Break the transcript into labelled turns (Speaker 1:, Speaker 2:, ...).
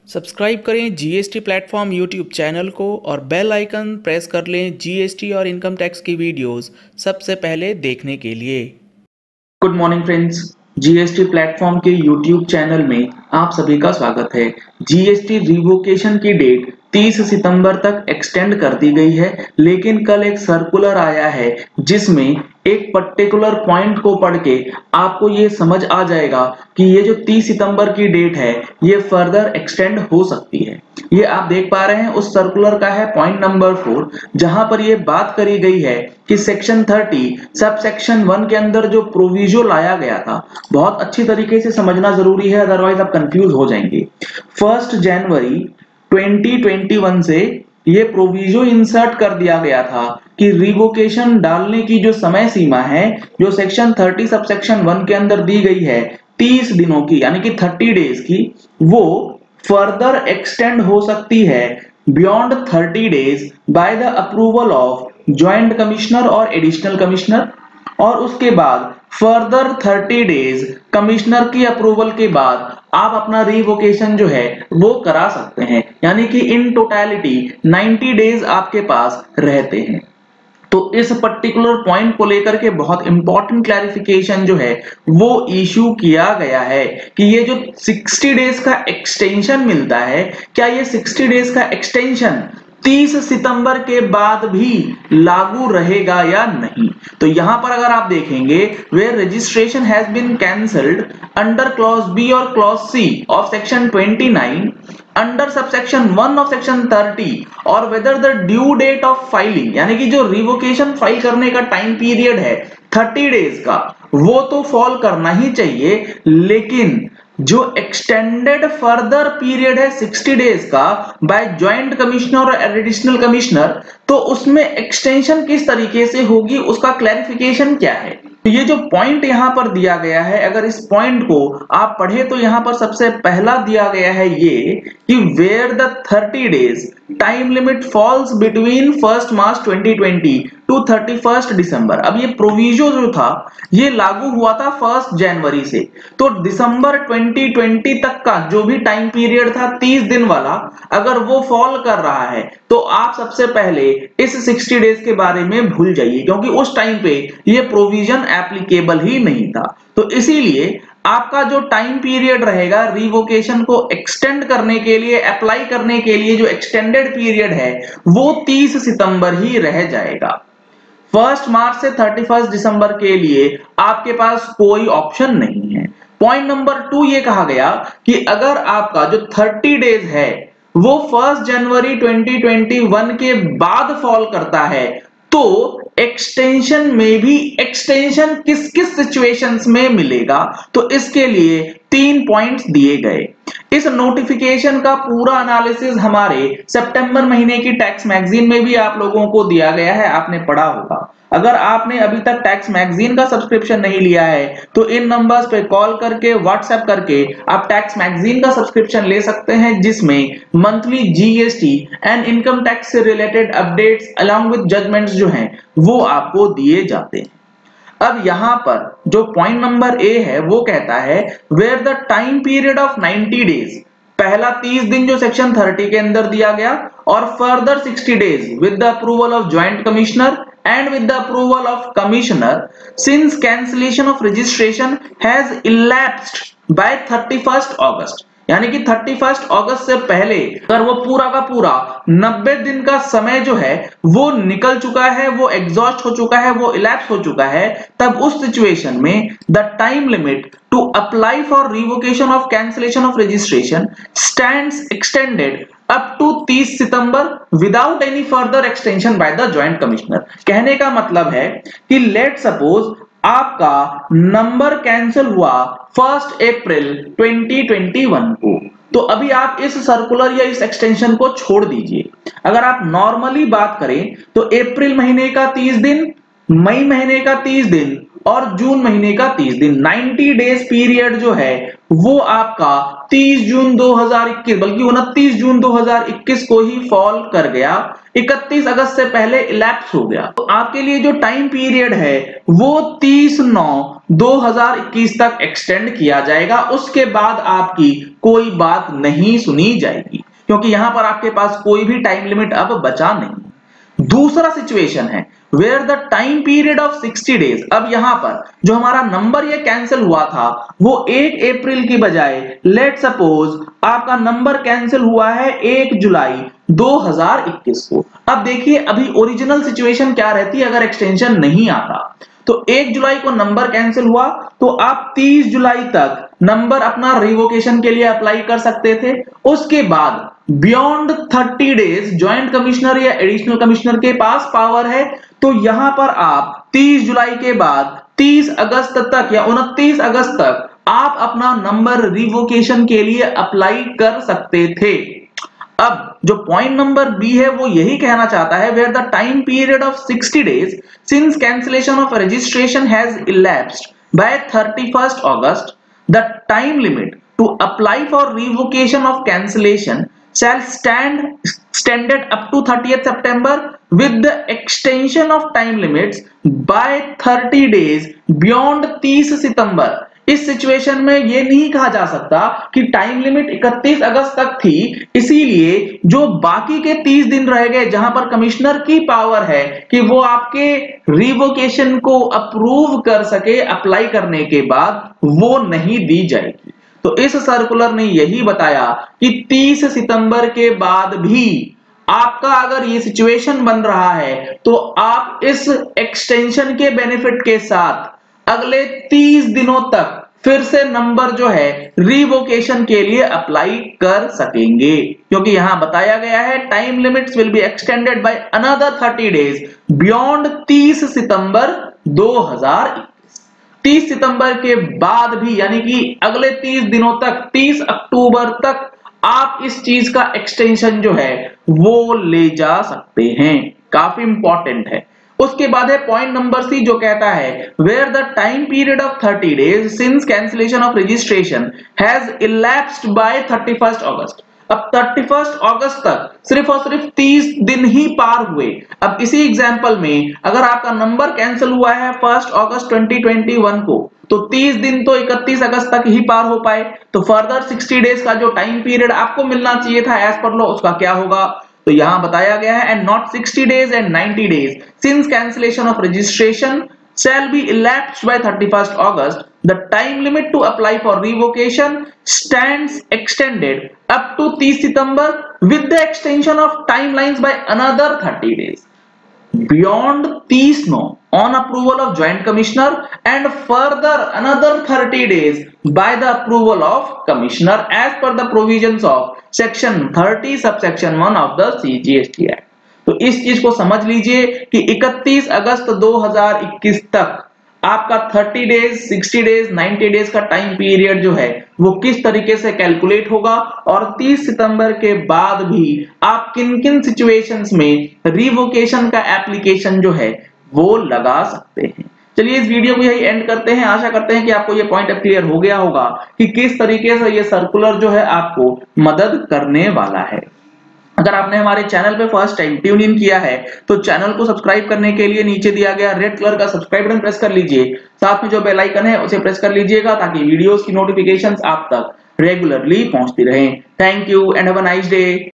Speaker 1: Subscribe करें GST platform YouTube channel को और बेल आइकन प्रेस कर लें जीएसटी और इनकम टैक्स की वीडियोस सबसे पहले देखने के लिए।
Speaker 2: Good morning friends, GST platform के यूट्यूब चैनल में आप सभी का स्वागत है। जीएसटी रिवोकेशन की डेट 30 सितंबर तक एक्सटेंड कर दी गई है, लेकिन कल एक सर्कुलर आया है जिसमें एक पर्टिकुलर पॉइंट को पढ़ के आपको ये समझ आ जाएगा कि ये जो 30 सितंबर की डेट है ये फर्दर एक्सटेंड हो सकती है। ये आप देख पा रहे हैं उस सर्कुलर का है पॉइंट नंबर 4, जहां पर ये बात करी गई है कि सेक्शन 30 सब सेक्शन 1 के अंदर जो प्रोविजो लाया गया था, बहुत अच्छी तरीके से समझना जरूरी है, अदरवाइज आप कंफ्यूज हो जाएंगे। 1 जनवरी 2021 से ये प्रोविजो इंसर्ट कर दिया गया था कि रिवोकेशन डालने की जो समय सीमा है जो सेक्शन 30 सब सेक्शन 1 के अंदर दी गई है 30 दिनों की, यानी कि 30 डेज की, वो फर्दर एक्सटेंड हो सकती है beyond 30 days by the approval of joint commissioner और एडिशनल कमिश्नर, और उसके बाद फर्दर 30 डेज कमिश्नर की अप्रूवल के बाद आप अपना रिवोकेशन जो है वो करा सकते हैं, यानी कि इन टोटलिटी 90 डेज आपके पास रहते हैं। तो इस पर्टिकुलर पॉइंट को लेकर के बहुत इंपॉर्टेंट क्लैरिफिकेशन जो है वो इशू किया गया है कि ये जो 60 डेज का एक्सटेंशन मिलता है, क्या ये 60 डेज का एक्सटेंशन 30 सितंबर के बाद भी लागू रहेगा या नहीं। तो यहां पर अगर आप देखेंगे, where registration has been cancelled under clause B और clause C of section 29 under subsection 1 of section 30 और whether the due date of filing, यानी कि जो रिवोकेशन फाइल करने का टाइम पीरियड है 30 डेज का, वो तो फॉल करना ही चाहिए, लेकिन जो एक्सटेंडेड फर्दर पीरियड है 60 डेज का बाय ज्वाइंट कमिश्नर और एडिशनल कमिश्नर, तो उसमें एक्सटेंशन किस तरीके से होगी उसका क्लैरिफिकेशन क्या है। तो ये जो पॉइंट यहां पर दिया गया है, अगर इस पॉइंट को आप पढ़े तो यहां पर सबसे पहला दिया गया है ये कि where the 30 days time limit falls between 1 March 2020 to 31 December. अब ये प्रोविजो जो था ये लागू हुआ था 1 जनवरी से, तो दिसंबर 2020 तक का जो भी टाइम पीरियड था 30 दिन वाला, अगर वो फॉल कर रहा है तो आप सबसे पहले इस 60 डेज के बारे में भूल जाइए, क्योंकि उस टाइम पे ये प्रोविजन एप्लीकेबल ही नहीं था। तो इसीलिए आपका जो टाइम पीरियड रहेगा रिवोकेशन को एक्सटेंड करने के लिए, अप्लाई करने के लिए, जो एक्सटेंडेड पीरियड है वो 30 सितंबर ही रह जाएगा। 1 मार्च से 31 दिसंबर के लिए आपके पास कोई ऑप्शन नहीं है। पॉइंट नंबर 2 ये कहा गया कि अगर आपका जो 30 डेज है वो 1 जनवरी 2021 के बाद फॉल करता है, तो एक्सटेंशन में भी एक्सटेंशन किस किस सिचुएशंस में मिलेगा, तो इसके लिए 3 पॉइंट्स दिए गए। इस नोटिफिकेशन का पूरा एनालिसिस हमारे सितंबर महीने की टैक्स मैगजीन में भी आप लोगों को दिया गया है, आपने पढ़ा होगा। अगर आपने अभी तक टैक्स मैगजीन का सब्सक्रिप्शन नहीं लिया है तो इन नंबर्स पे कॉल करके, व्हाट्सएप करके आप टैक्स मैगजीन का सब्सक्रिप्शन ले सकते हैं, जिसमें monthly GST and income tax से related updates along with judgments जो हैं वो आपको दिए जाते हैं। अब यहां पर जो पॉइंट नंबर ए है वो कहता है where the time period of 90 days, पहला 30 दिन जो सेक्शन 30 के अंदर दिया गया, और further 60 days with the approval of joint commissioner and with the approval of commissioner since cancellation of registration has elapsed by 31st August, यानी कि 31 अगस्त से पहले अगर वो पूरा का पूरा 90 दिन का समय जो है वो निकल चुका है, वो एग्जॉस्ट हो चुका है, वो इलैप्स हो चुका है, तब उस सिचुएशन में the time limit to apply for revocation of cancellation of registration stands extended up to 30 September without any further extension by the joint commissioner. कहने का मतलब है कि लेट सपोज आपका नंबर कैंसिल हुआ 1 अप्रैल 2021 को, तो अभी आप इस सर्कुलर या इस एक्सटेंशन को छोड़ दीजिए। अगर आप नॉर्मली बात करें तो अप्रैल महीने का 30 दिन, मई महीने का 30 दिन और जून महीने का 30 दिन, 90 डेज पीरियड जो है वो आपका 30 जून 2021 बल्कि 29 जून 2021 को ही फॉल कर गया, 31 अगस्त से पहले इलैप्स हो गया। तो आपके लिए जो टाइम पीरियड है वो 30/9/2021 तक एक्सटेंड किया जाएगा। उसके बाद आपकी कोई बात नहीं सुनी जाएगी, क्योंकि यहां पर आपके पास कोई भी टाइम लिमिट अब बचा नहीं। दूसरा सिचुएशन है where the time period of 60 days. अब यहां पर जो हमारा नंबर ये कैंसिल हुआ था वो 1 अप्रैल की बजाय लेट सपोज आपका नंबर कैंसिल हुआ है 1 जुलाई 2021 को। अब देखिए अभी ओरिजिनल सिचुएशन क्या रहती अगर एक्सटेंशन नहीं आता। तो 1 जुलाई को नंबर कैंसिल हुआ तो आप 30 जुलाई तक नंबर अपना रिवोकेशन के लिए अप्लाई कर सकते थे। उसके बाद बियॉन्ड 30 डेज ज्वाइंट कमिश्नर या एडिशनल कमिश्नर के पास पावर है, तो यहां पर आप 30 जुलाई के बाद 30 अगस्त तक या 29 अगस्त तक आप अपना नंबर रिवोकेशन के लिए अप्लाई कर सकते थे। अब जो पॉइंट नंबर बी है वो यही कहना चाहता है where the time period of 60 days since cancellation of registration has elapsed by 31st August, the time limit to apply for revocation of cancellation shall stand extended up to 30th September with the extension of time limits by 30 days beyond 30 सितंबर। इस situation में ये नहीं कहा जा सकता कि time limit 31 अगस्त तक थी, इसीलिए जो बाकी के 30 दिन रह गए जहां पर कमिश्नर की पावर है कि वो आपके रिवोकेशन को अप्रूव कर सके अप्लाई करने के बाद, वो नहीं दी जाएगी। तो इस सर्कुलर ने यही बताया कि 30 सितंबर के बाद भी आपका अगर ये सिचुएशन बन रहा है तो आप इस एक्सटेंशन के बेनिफिट के साथ अगले 30 दिनों तक फिर से नंबर जो है रिवोकेशन के लिए अप्लाई कर सकेंगे, क्योंकि यहां बताया गया है time limits will be extended by another 30 days beyond 30 सितंबर 2021। 30 सितंबर के बाद भी यानी कि अगले 30 दिनों तक 30 अक्टूबर तक आप इस चीज का एक्सटेंशन जो है वो ले जा सकते हैं। काफी इंपॉर्टेंट है। उसके बाद है पॉइंट नंबर सी जो कहता है where the time period of 30 days since cancellation of registration has elapsed by 31st August। अब 31st अगस्त तक सिर्फ और सिर्फ 30 दिन ही पार हुए। अब इसी एग्जांपल में अगर आपका नंबर कैंसिल हुआ है 1 अगस्त 2021 को, तो 30 दिन तो 31 अगस्त तक ही पार हो पाए, तो फर्दर 60 डेज का जो टाइम पीरियड आपको मिलना चाहिए था एज पर लॉ, उसका क्या होगा। तो यहां बताया गया है and not 60 days and 90 days since cancellation of registration shall be elapsed by 31st August, the time limit to apply for revocation stands extended up to 30 September with the extension of timelines by another 30 days. Beyond 30 no on approval of Joint Commissioner and further another 30 days by the approval of Commissioner as per the provisions of Section 30 subsection 1 of the CGST Act. तो इस चीज को समझ लीजिए कि 31 अगस्त 2021 तक आपका 30 days 60 days 90 days का टाइम पीरियड जो है वो किस तरीके से कैलकुलेट होगा और 30 सितंबर के बाद भी आप किन किन सिचुएशंस में रिवोकेशन का एप्लीकेशन जो है वो लगा सकते हैं। चलिए इस वीडियो को यही एंड करते हैं। आशा करते हैं कि आपको ये पॉइंट अब क्लियर हो गया होगा कि किस तरीके से ये सर्कुलर जो है आपको मदद करने वाला है। अगर आपने हमारे चैनल पे फर्स्ट टाइम ट्यून इन किया है तो चैनल को सब्सक्राइब करने के लिए नीचे दिया गया रेड कलर का सब्सक्राइब बटन प्रेस कर लीजिए, साथ में जो बेल आइकन है उसे प्रेस कर लीजिएगा ताकि वीडियोस की नोटिफिकेशंस आप तक रेगुलरली पहुंचती रहें। Thank you and have a nice day.